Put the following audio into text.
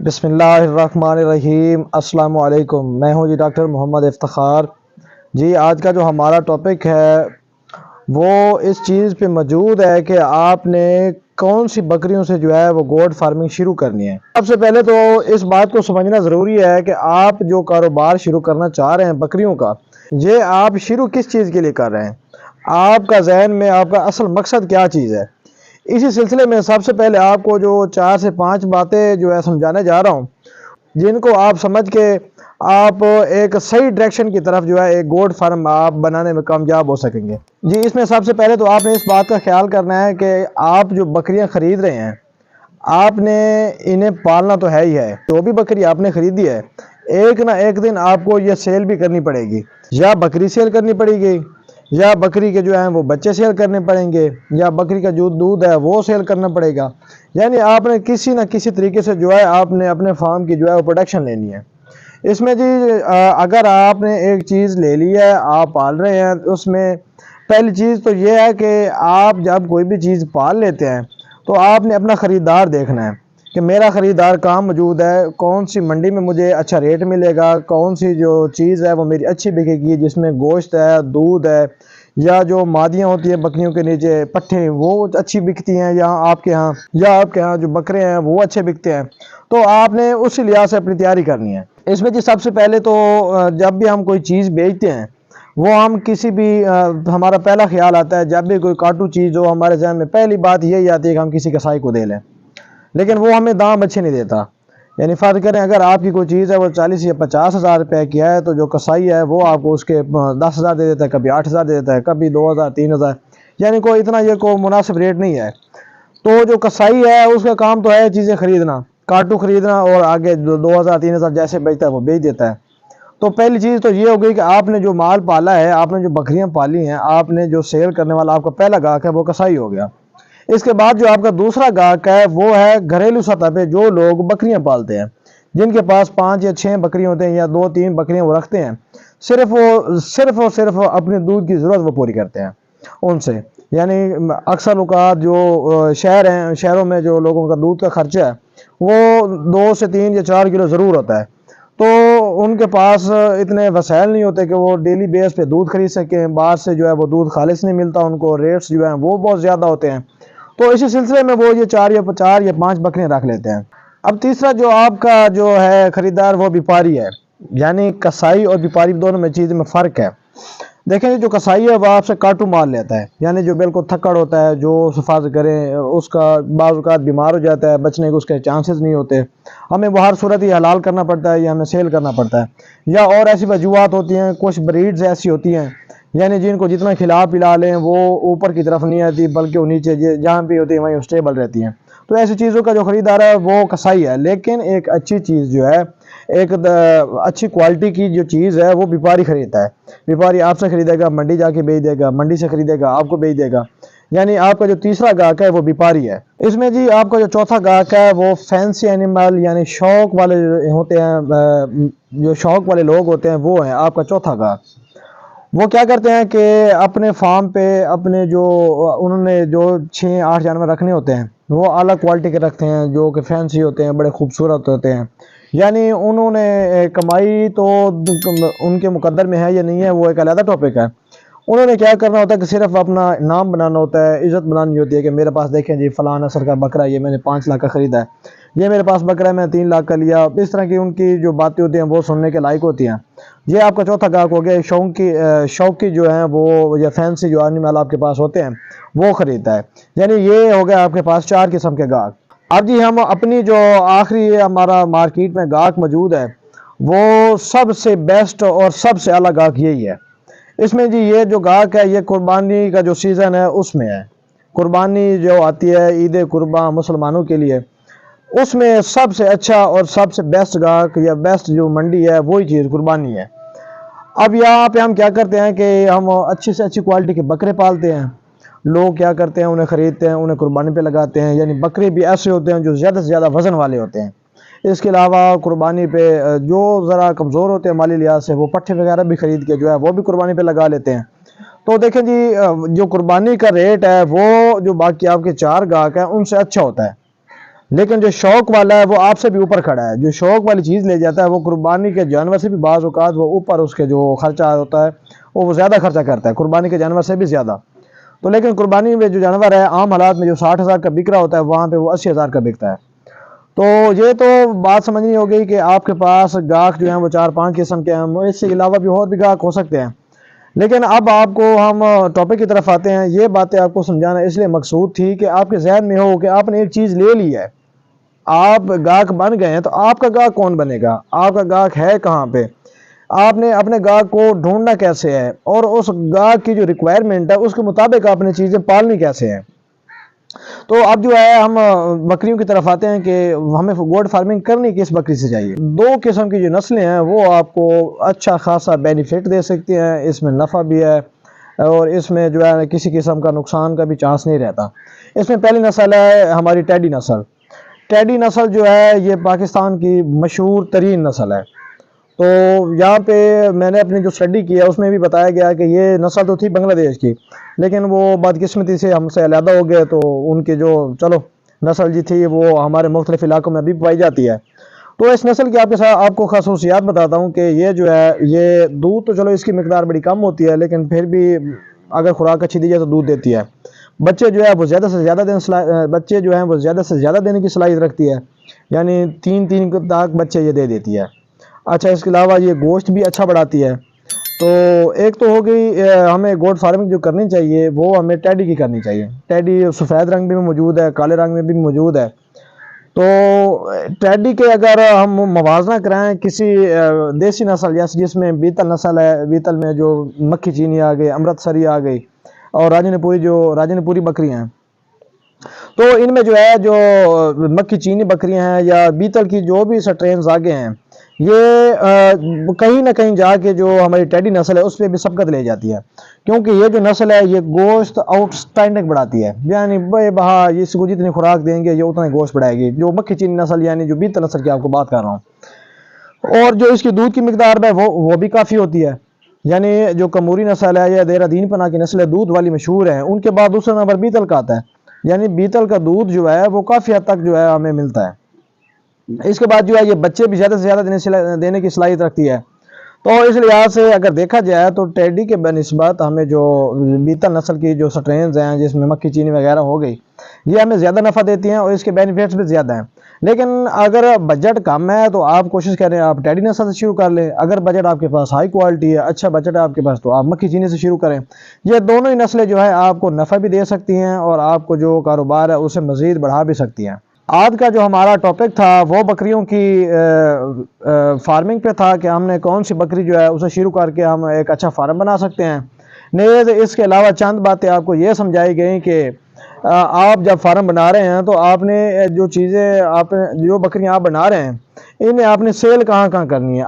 بسم اللہ الرحمن الرحیم۔ السلام علیکم، میں ہوں ڈاکٹر محمد افتخار آج کا جو ہمارا ٹاپک ہے وہ اس چیز پہ موجود ہے کہ آپ نے کون سی بکریوں سے وہ گوٹ فارمنگ شروع کرنی ہے۔ سب سے پہلے تو اس بات کو سمجھنا ضروری ہے کہ آپ جو کاروبار شروع کرنا چاہ رہے ہیں بکریوں کا، یہ آپ شروع کس چیز کے لیے کر رہے ہیں، آپ کا ذہن میں آپ کا اصل مقصد کیا چیز ہے۔ اسی سلسلے میں سب سے پہلے آپ کو جو 4 سے 5 باتیں سمجھانے جا رہا ہوں، جن کو آپ سمجھ کے آپ ایک صحیح ڈائریکشن کی طرف ایک گوٹ فارم آپ بنانے میں کامیاب ہو سکیں گے۔ اس میں سب سے پہلے تو آپ نے اس بات کا خیال کرنا ہے کہ آپ جو بکریاں خرید رہے ہیں، آپ نے انہیں پالنا تو ہے ہی ہے۔ جو بھی بکری آپ نے خریدی ہے، ایک نہ ایک دن آپ کو یہ سیل بھی کرنی پڑے گی، یا بکری سیل کرنی پڑے گی، یا بکری کے وہ بچے سیل کرنے پڑیں گے، یا بکری کا جو دودھ ہے وہ سیل کرنا پڑے گا۔ یعنی آپ نے کسی نہ کسی طریقے سے آپ نے اپنے فارم کی پروڈکشن لینی ہے۔ اس میں اگر آپ نے ایک چیز لے لی ہے، آپ پال رہے ہیں، اس میں پہلی چیز تو یہ ہے کہ آپ جب کوئی بھی چیز پال لیتے ہیں تو آپ نے اپنا خریدار دیکھنا ہے کہ میرا خریدار کہاں موجود ہے، کون سی منڈی میں مجھے اچھا ریٹ ملے گا، کون سی جو چیز ہے وہ میری اچھی بکے گی، جس میں گوشت ہے، دودھ ہے، یا جو مادیاں ہوتی ہیں بکریوں کے نیچے پٹھے، وہ اچھی بکتی ہیں، یا آپ کے ہاں جو بکرے ہیں وہ اچھے بکتے ہیں۔ تو آپ نے اسی لحاظ سے اپنی تیاری کرنی ہے۔ اس میں سب سے پہلے تو جب بھی ہم کوئی چیز بیچتے ہیں، وہ ہم کسی بھی ہمارا پہلا خیال آتا ہے، جب بھی کوئی کاٹو چیز ہو ہمارے ذہن میں پہلی بات یہی آتی ہے کہ ہم کسی کسائی کو دے لیں، لیکن وہ ہمیں دام اچھے نہیں دیتا۔ یعنی فرض کریں اگر آپ کی کوئی چیز ہے وہ 40 یا 50 ہزار روپے کی ہے، تو جو کسائی ہے وہ آپ کو اس کے 10 ہزار دے دیتا ہے، کبھی 8 ہزار دے دیتا ہے، کبھی 2 ہزار 3 ہزار، یعنی کوئی اتنا کوئی مناسب ریٹ نہیں ہے۔ تو جو کسائی ہے اس کا کام تو ہے چیزیں خریدنا، کاٹو خریدنا، اور آگے 2 ہزار 3 ہزار جیسے بیچتا ہے وہ بیچ دیتا ہے۔ تو پہلی چیز تو یہ ہوگی کہ آپ نے جو مال پالا ہے، آپ نے جو بکریاں پالی ہیں، آپ نے جو سیل کرنے والا آپ کا پہلا گاہک ہے وہ کسائی ہو گیا۔ اس کے بعد جو آپ کا دوسرا گاہک ہے وہ ہے گھریلو سطح پہ جو لوگ بکریاں پالتے ہیں، جن کے پاس 5 یا 6 بکریاں ہوتے ہیں، یا 2-3 بکریاں وہ رکھتے ہیں، صرف اپنے دودھ کی ضرورت وہ پوری کرتے ہیں ان سے۔ یعنی اکثر اوقات جو شہروں میں جو لوگوں کا دودھ کا خرچہ ہے وہ 2 سے 3 یا 4 کلو ضرور ہوتا ہے، تو ان کے پاس اتنے وسائل نہیں ہوتے کہ وہ ڈیلی بیس پہ دودھ خرید سکیں۔ باہر سے وہ دودھ خالص نہیں ملتا ان کو، ریٹس ہیں وہ بہت زیادہ ہوتے ہیں، تو اسی سلسلے میں وہ 4 یا 5 بکریاں رکھ لیتے ہیں۔ اب تیسرا جو آپ کا ہے خریدار، وہ بیپاری ہے۔ یعنی کسائی اور بیپاری دونوں میں چیز میں فرق ہے۔ دیکھیں جو کسائی ہے وہ آپ سے کاٹو مال لیتا ہے، یعنی جو بالکل تھکڑ ہوتا ہے، جو حفاظ کریں اس کا بعض اوقات بیمار ہو جاتا ہے، بچنے کے اس کے چانسز نہیں ہوتے، ہمیں وہ ہر صورت ہی حلال کرنا پڑتا ہے یا ہمیں سیل کرنا پڑتا ہے۔ یا اور ایسی وجوہات ہوتی ہیں، کچھ بریڈز ایسی ہوتی ہیں یعنی جن کو جتنا کھلا پلا لیں وہ اوپر کی طرف نہیں آتی، بلکہ وہ نیچے جہاں بھی ہوتی ہے وہیں اسٹیبل رہتی ہیں۔ تو ایسی چیزوں کا جو خریدار ہے وہ کسائی ہے، لیکن ایک اچھی چیز ایک اچھی کوالٹی کی جو چیز ہے وہ بیپاری خریدتا ہے۔ بیپاری آپ سے خریدے گا، منڈی جا کے بیچ دے گا، منڈی سے خریدے گا آپ کو بیچ دے گا۔ یعنی آپ کا جو تیسرا گاہک ہے وہ بیپاری ہے۔ اس میں آپ کا جو چوتھا گاہک ہے وہ فینسی اینیمل، یعنی شوق والے ہوتے ہیں، جو شوق والے لوگ ہوتے ہیں وہ ہیں آپ کا چوتھا گاہک۔ وہ کیا کرتے ہیں کہ اپنے فارم پہ اپنے انہوں نے 6-8 جانور رکھنے ہوتے ہیں، وہ اعلیٰ کوالٹی کے رکھتے ہیں، جو کہ فینسی ہوتے ہیں، بڑے خوبصورت ہوتے ہیں۔ یعنی انہوں نے کمائی تو ان کے مقدر میں ہے یا نہیں ہے، وہ ایک علیحدہ ٹاپک ہے۔ انہوں نے کیا کرنا ہوتا ہے کہ صرف اپنا نام بنانا ہوتا ہے، عزت بنانی ہوتی ہے کہ میرے پاس دیکھیں فلاں نسل کا بکرا، یہ میں نے 5 لاکھ کا خریدا ہے، یہ میرے پاس بکرا ہے میں 3 لاکھ کا لیا۔ اس طرح کی ان کی جو باتیں ہوتی ہیں وہ سننے کے لائق ہوتی ہیں۔ یہ آپ کا چوتھا گاہک ہو گیا۔ شوقی ہیں وہ، یا فینسی جو اینیمل آپ کے پاس ہوتے ہیں وہ خریدتا ہے۔ یعنی یہ ہو گیا آپ کے پاس 4 قسم کے گاہک۔ اب ہم اپنی جو آخری ہمارا مارکیٹ میں گاہک موجود ہے وہ سب سے بیسٹ اور سب سے اعلیٰ گاہک یہی ہے۔ اس میں یہ جو گاہک ہے یہ قربانی کا جو سیزن ہے اس میں ہے۔ قربانی جو آتی ہے عید قربان مسلمانوں کے لیے، اس میں سب سے اچھا اور سب سے بیسٹ گاہک یا بیسٹ جو منڈی ہے وہی چیز قربانی ہے۔ اب یہاں پہ ہم کیا کرتے ہیں کہ ہم اچھی سے اچھی کوالٹی کے بکرے پالتے ہیں۔ لوگ کیا کرتے ہیں، انہیں خریدتے ہیں، انہیں قربانی پہ لگاتے ہیں۔ یعنی بکرے بھی ایسے ہوتے ہیں جو زیادہ سے زیادہ وزن والے ہوتے ہیں۔ اس کے علاوہ قربانی پہ جو ذرا کمزور ہوتے ہیں مالی لحاظ سے، وہ پٹھے وغیرہ بھی خرید کے وہ بھی قربانی پہ لگا لیتے ہیں۔ تو دیکھیں جو قربانی کا ریٹ ہے وہ جو باقی آپ کے 4 گاہک ہیں ان سے اچھا ہوتا ہے۔ لیکن جو شوق والا ہے وہ آپ سے بھی اوپر کھڑا ہے. جو شوق والی چیز لے جاتا ہے وہ قربانی کے جانور سے بھی بعض اوقات وہ اوپر اس کے جو خرچہ ہوتا ہے وہ زیادہ خرچہ کرتا ہے قربانی کے جانور سے بھی زیادہ. تو لیکن قربانی میں جو جانور ہے عام حالات میں جو 60,000 کا بک رہا ہوتا ہے وہاں پہ وہ 80,000 کا بکتا ہے. تو یہ تو بات سمجھنی ہو گئی کہ آپ کے پاس گاہک جو ہیں وہ 4-5 قسم کے ہیں، اس سے علاوہ بھی اور بھی گاہک ہو سکتے ہیں. لیکن اب آپ کو ہم ٹاپک کی طرف آتے ہیں. یہ باتیں آپ کو سمجھانا اس لیے مقصود تھی کہ آپ کے ذہن میں ہو کہ آپ نے ایک چیز لے لی ہے، آپ گاہک بن گئے ہیں، تو آپ کا گاہک کون بنے گا؟ آپ کا گاہک ہے کہاں پہ؟ آپ نے اپنے گاہک کو ڈھونڈنا کیسے ہے؟ اور اس گاہک کی جو ریکوائرمنٹ ہے اس کے مطابق آپ نے چیزیں پالنی کیسے ہیں؟ تو اب جو ہے ہم بکریوں کی طرف آتے ہیں کہ ہمیں گوٹ فارمنگ کرنی کس بکری سے چاہیے. 2 قسم کی جو نسلیں ہیں وہ آپ کو اچھا خاصا بینیفٹ دے سکتی ہیں، اس میں نفع بھی ہے اور اس میں جو ہے کسی قسم کا نقصان کا بھی چانس نہیں رہتا. اس میں پہلی نسل ہے ہماری ٹیڈی نسل. ٹیڈی نسل جو ہے یہ پاکستان کی مشہور ترین نسل ہے. تو یہاں پہ میں نے اپنی جو اسٹڈی کی ہے اس میں بھی بتایا گیا کہ یہ نسل تو تھی بنگلہ دیش کی، لیکن وہ بدقسمتی سے ہم سے علیحدہ ہو گئے، تو ان کی جو چلو نسل جی تھی وہ ہمارے مختلف علاقوں میں بھی پائی جاتی ہے. تو اس نسل کی آپ کو خصوصیات بتاتا ہوں کہ یہ جو ہے یہ دودھ تو چلو اس کی مقدار بڑی کم ہوتی ہے، لیکن پھر بھی اگر خوراک اچھی دی جائے تو دودھ دیتی ہے. بچے جو ہے وہ زیادہ سے زیادہ دینے کی صلاحیت رکھتی ہے، یعنی 3 تک بچے یہ دے دیتی ہے. اچھا، اس کے علاوہ یہ گوشت بھی اچھا بڑھاتی ہے. تو ایک تو ہو گئی ہمیں گوٹ فارمنگ جو کرنی چاہیے وہ ہمیں ٹیڈی کی کرنی چاہیے. ٹیڈی سفید رنگ میں بھی موجود ہے، کالے رنگ میں بھی موجود ہے. تو ٹیڈی کے اگر ہم موازنہ کرائیں کسی دیسی نسل جس میں بیتل نسل ہے، بیتل میں جو مکھی چینی آ گئی، امرتسری آ گئی اور راجن پوری بکریاں ہیں، تو ان میں جو ہے جو مکھی چینی بکریاں ہیں یا بیتل کی جو بھی سٹرینز آگے ہیں، یہ کہیں نہ کہیں جا کے جو ہماری ٹیڈی نسل ہے اس پہ بھی سبقت لے جاتی ہے. کیونکہ یہ جو نسل ہے یہ گوشت آؤٹ سٹینڈنگ بڑھاتی ہے، یعنی بے بہا اس کو جتنی خوراک دیں گے یہ اتنا ہی گوشت بڑھائے گی. جو مکھی چینی نسل یعنی جو بیتل نسل کی آپ کو بات کر رہا ہوں، اور جو اس کی دودھ کی مقدار ہے وہ بھی کافی ہوتی ہے. یعنی جو کموری نسل ہے یا دیر دین پناہ کی نسل ہے دودھ والی مشہور ہے، ان کے بعد دوسرا نمبر بیتل کا آتا ہے. یعنی بیتل کا دودھ جو ہے وہ کافی حد تک جو ہے ہمیں ملتا ہے. اس کے بعد جو ہے یہ بچے بھی زیادہ سے زیادہ دینے کی صلاحیت رکھتی ہے. تو اس لحاظ سے اگر دیکھا جائے تو ٹیڈی کے بنسبت ہمیں جو بیتل نسل کی جو سٹرینز ہیں جس میں مکھی چینی وغیرہ ہو گئی، یہ ہمیں زیادہ نفع دیتی ہیں اور اس کے بینیفٹس بھی زیادہ ہیں. لیکن اگر بجٹ کم ہے تو آپ کوشش کریں آپ ٹیڈی نسل سے شروع کر لیں. اگر بجٹ آپ کے پاس ہائی کوالٹی ہے، اچھا بجٹ ہے آپ کے پاس، تو آپ مکھی چینی سے شروع کریں. یہ دونوں ہی نسلیں جو ہے آپ کو نفع بھی دے سکتی ہیں اور آپ کو جو کاروبار ہے اسے مزید بڑھا بھی سکتی ہیں. آج کا جو ہمارا ٹاپک تھا وہ بکریوں کی فارمنگ پہ تھا کہ ہم نے کون سی بکری جو ہے اسے شروع کر کے ہم ایک اچھا فارم بنا سکتے ہیں. نیز اس کے علاوہ چند باتیں آپ کو یہ سمجھائی گئیں کہ آپ جب فارم بنا رہے ہیں تو آپ نے جو بکریاں آپ بنا رہے ہیں انہیں آپ نے سیل کہاں کرنی ہے.